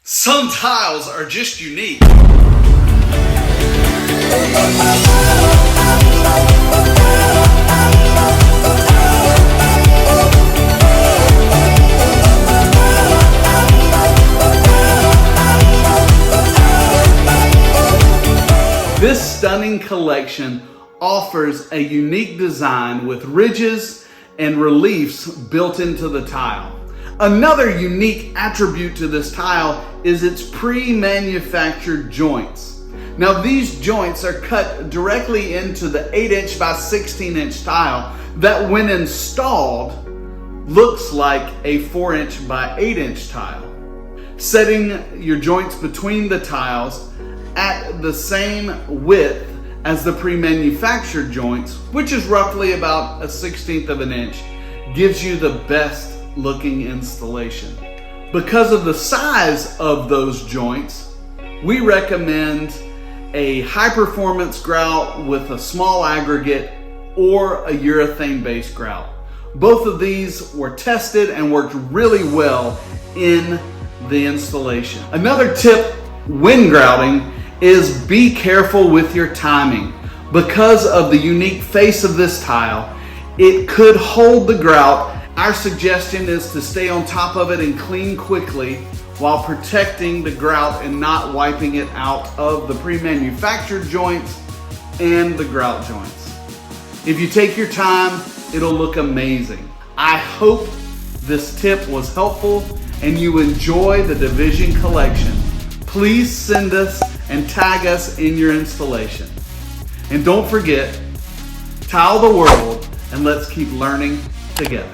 Some tiles are just unique. This stunning collection offers a unique design with ridges and reliefs built into the tile. Another unique attribute to this tile is its pre-manufactured joints. Now these joints are cut directly into the 8" by 16" tile that when installed looks like a 4" by 8" tile. Setting your joints between the tiles at the same width as the pre-manufactured joints, which is roughly about a 1/16 of an inch, gives you the best looking installation. Because of the size of those joints, we recommend a high performance grout with a small aggregate or a urethane based grout. Both of these were tested and worked really well in the installation. Another tip when grouting is be careful with your timing. Because of the unique face of this tile, it could hold the grout. Our suggestion is to stay on top of it and clean quickly while protecting the grout and not wiping it out of the pre-manufactured joints and the grout joints. If you take your time, it'll look amazing. I hope this tip was helpful and you enjoy the Division collection. Please send us and tag us in your installation. And don't forget, tile the world and let's keep learning together.